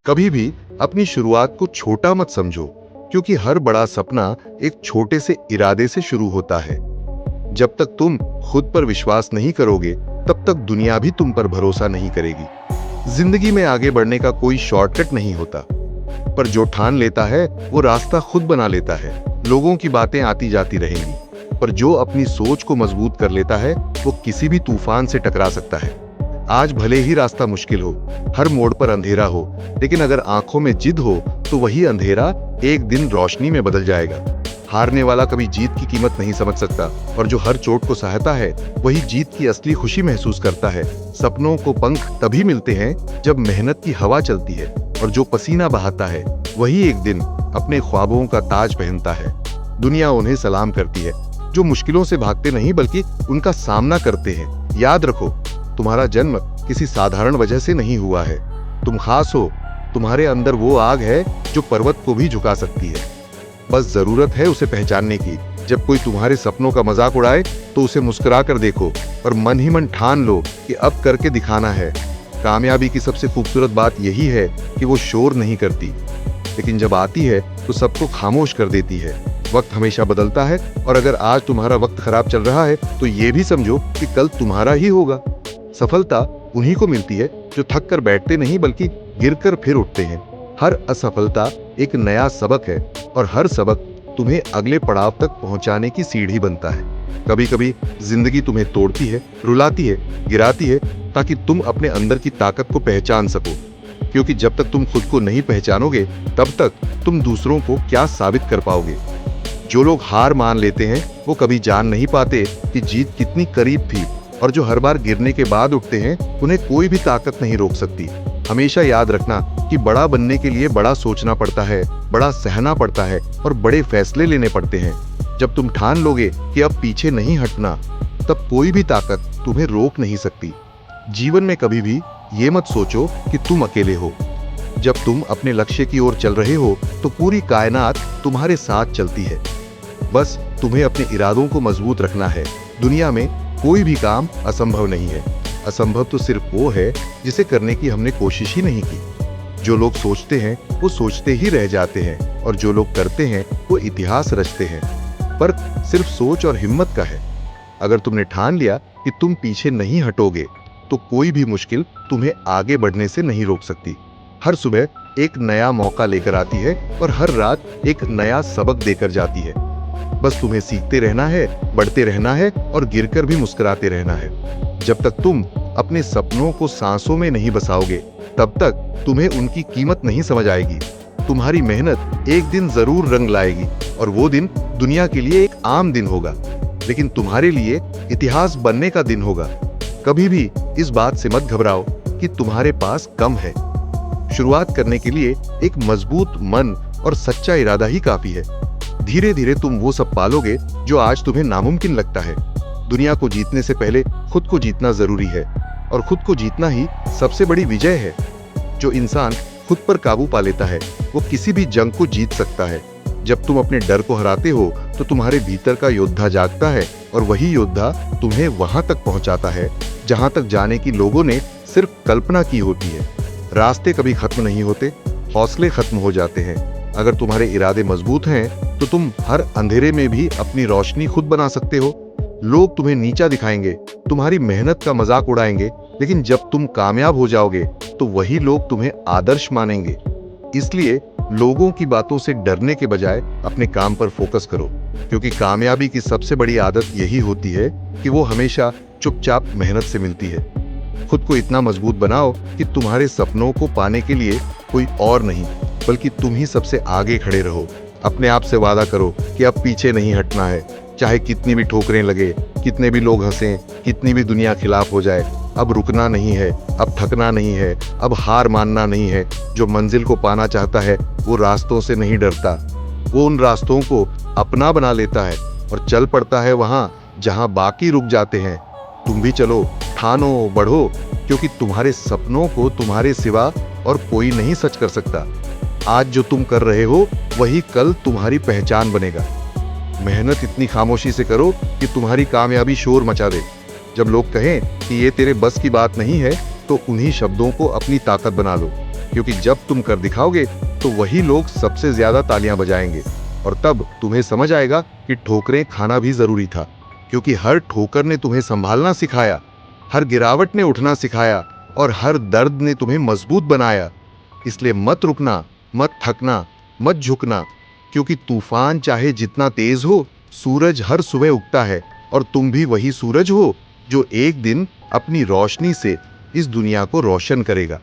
कभी भी अपनी शुरुआत को छोटा मत समझो, क्योंकि हर बड़ा सपना एक छोटे से इरादे से शुरू होता है। जब तक तुम खुद पर विश्वास नहीं करोगे, तब तक दुनिया भी तुम पर भरोसा नहीं करेगी। जिंदगी में आगे बढ़ने का कोई शॉर्टकट नहीं होता, पर जो ठान लेता है वो रास्ता खुद बना लेता है। लोगों की बातें आती जाती रहेंगी, पर जो अपनी सोच को मजबूत कर लेता है वो किसी भी तूफान से टकरा सकता है। आज भले ही रास्ता मुश्किल हो, हर मोड़ पर अंधेरा हो, लेकिन अगर आंखों में जिद हो तो वही अंधेरा एक दिन रोशनी में बदल जाएगा। हारने वाला कभी जीत की कीमत नहीं समझ सकता, और जो हर चोट को सहता है वही जीत की असली खुशी महसूस करता है। सपनों को पंख तभी मिलते हैं जब मेहनत की हवा चलती है, और जो पसीना बहाता है वही एक दिन अपने ख्वाबों का ताज पहनता है। दुनिया उन्हें सलाम करती है जो मुश्किलों से भागते नहीं बल्कि उनका सामना करते हैं। याद रखो, तुम्हारा जन्म किसी साधारण वजह से नहीं हुआ है। तुम खास हो, तुम्हारे अंदर वो आग है जो पर्वत को भी झुका सकती है। बस जरूरत है उसे पहचानने की। जब कोई तुम्हारे सपनों का मजाक उड़ाए तो उसे मुस्कुरा कर देखो, और मन ही मन ठान लो कि अब करके दिखाना है। कामयाबी की सबसे खूबसूरत बात यही है कि वो शोर नहीं करती, लेकिन जब आती है तो सबको खामोश कर देती है। वक्त हमेशा बदलता है, और अगर आज तुम्हारा वक्त खराब चल रहा है तो ये भी समझो कि कल तुम्हारा ही होगा। सफलता उन्हीं को मिलती है जो थक कर बैठते नहीं बल्कि गिरकर फिर उठते हैं। हर असफलता एक नया सबक है, और हर सबक तुम्हें अगले पड़ाव तक पहुंचाने की सीढ़ी बनता है। कभी कभी जिंदगी तुम्हें तोड़ती है, रुलाती है, गिराती है, ताकि तुम अपने अंदर की ताकत को पहचान सको। क्योंकि जब तक तुम खुद को नहीं पहचानोगे, तब तक तुम दूसरों को क्या साबित कर पाओगे। जो लोग हार मान लेते हैं वो कभी जान नहीं पाते कि जीत कितनी करीब थी, और जो हर बार गिरने के बाद उठते हैं उन्हें कोई भी ताकत नहीं रोक सकती। हमेशा याद रखना कि बड़ा बनने के लिए बड़ा सोचना पड़ता है, बड़ा सहना पड़ता है, और बड़े फैसले लेने पड़ते हैं। जब तुम ठान लोगे कि अब पीछे नहीं हटना, तब कोई भी ताकत तुम्हें रोक नहीं सकती। जीवन में कभी भी ये मत सोचो कि तुम अकेले हो। जब तुम अपने लक्ष्य की ओर चल रहे हो तो पूरी कायनात तुम्हारे साथ चलती है। बस तुम्हें अपने इरादों को मजबूत रखना है। दुनिया में कोई भी काम असंभव नहीं है। असंभव तो सिर्फ वो है जिसे करने की हमने कोशिश ही नहीं की। जो लोग सोचते हैं वो सोचते ही रह जाते हैं, और जो लोग करते हैं वो इतिहास रचते हैं। फर्क सिर्फ सोच और हिम्मत का है। अगर तुमने ठान लिया कि तुम पीछे नहीं हटोगे, तो कोई भी मुश्किल तुम्हें आगे बढ़ने से नहीं रोक सकती। हर सुबह एक नया मौका लेकर आती है, और हर रात एक नया सबक देकर जाती है। बस तुम्हें सीखते रहना है, बढ़ते रहना है, और गिरकर भी मुस्कुराते रहना है। जब तक तुम अपने सपनों को सांसों में नहीं बसाओगे, तब तक तुम्हें उनकी कीमत नहीं समझ आएगी। तुम्हारी मेहनत एक दिन जरूर रंग लाएगी, और वो दिन दुनिया के लिए एक आम दिन होगा, लेकिन तुम्हारे लिए इतिहास बनने का दिन होगा। कभी भी इस बात से मत घबराओ कि तुम्हारे पास कम है। शुरुआत करने के लिए एक मजबूत मन और सच्चा इरादा ही काफी है। धीरे धीरे तुम वो सब पालोगे जो आज तुम्हें नामुमकिन लगता है। दुनिया को जीतने से पहले खुद को जीतना जरूरी है, और खुद को जीतना ही सबसे बड़ी विजय है। जो इंसान खुद पर काबू पा लेता है वो किसी भी जंग को जीत सकता है। जब तुम अपने डर को हराते हो तो तुम्हारे भीतर का योद्धा जागता है, और वही योद्धा तुम्हें वहां तक पहुंचाता है जहां तक जाने की लोगों ने सिर्फ कल्पना की होती है। रास्ते कभी खत्म नहीं होते, हौसले खत्म हो जाते हैं। अगर तुम्हारे इरादे मजबूत हैं तो तुम हर अंधेरे में भी अपनी रोशनी खुद बना सकते हो। लोग तुम्हें नीचा दिखाएंगे, तुम्हारी मेहनत का मजाक उड़ाएंगे, लेकिन जब तुम कामयाब हो जाओगे तो वही लोग तुम्हें आदर्श मानेंगे। इसलिए लोगों की बातों से डरने के बजाय अपने काम पर फोकस करो, क्योंकि कामयाबी की सबसे बड़ी आदत यही होती है कि वो हमेशा चुपचाप मेहनत से मिलती है। खुद को इतना मजबूत बनाओ कि तुम्हारे सपनों को पाने के लिए कोई और नहीं बल्कि तुम ही सबसे आगे खड़े रहो। अपने आप से वादा करो कि अब पीछे नहीं हटना है, चाहे कितनी भी ठोकरें लगे, कितने भी लोग हंसें, कितनी भी दुनिया खिलाफ हो जाए। अब रुकना नहीं है, अब थकना नहीं है, अब हार मानना नहीं है। जो मंजिल को पाना चाहता है वो रास्तों से नहीं डरता, वो उन रास्तों को अपना बना लेता है और चल पड़ता है वहां जहां बाकी रुक जाते हैं। तुम भी चलो, ठानो, बढ़ो, क्योंकि तुम्हारे सपनों को तुम्हारे सिवा और कोई नहीं सच कर सकता। आज जो तुम कर रहे हो वही कल तुम्हारी पहचान बनेगा। मेहनत इतनी खामोशी से करो कि तुम्हारी कामयाबी शोर मचा दे। जब लोग कहें कि ये तेरे बस की बात नहीं है, तो उन्हीं शब्दों को अपनी ताकत बना लो। क्योंकि जब तुम कर दिखाओगे तो वही लोग सबसे ज्यादा तालियां बजाएंगे, और तब तुम्हें समझ आएगा कि ठोकरें खाना भी जरूरी था, क्योंकि हर ठोकर ने तुम्हें संभालना सिखाया, हर गिरावट ने उठना सिखाया, और हर दर्द ने तुम्हें मजबूत बनाया। इसलिए मत रुकना, मत थकना, मत झुकना, क्योंकि तूफान चाहे जितना तेज हो, सूरज हर सुबह उगता है, और तुम भी वही सूरज हो जो एक दिन अपनी रोशनी से इस दुनिया को रोशन करेगा।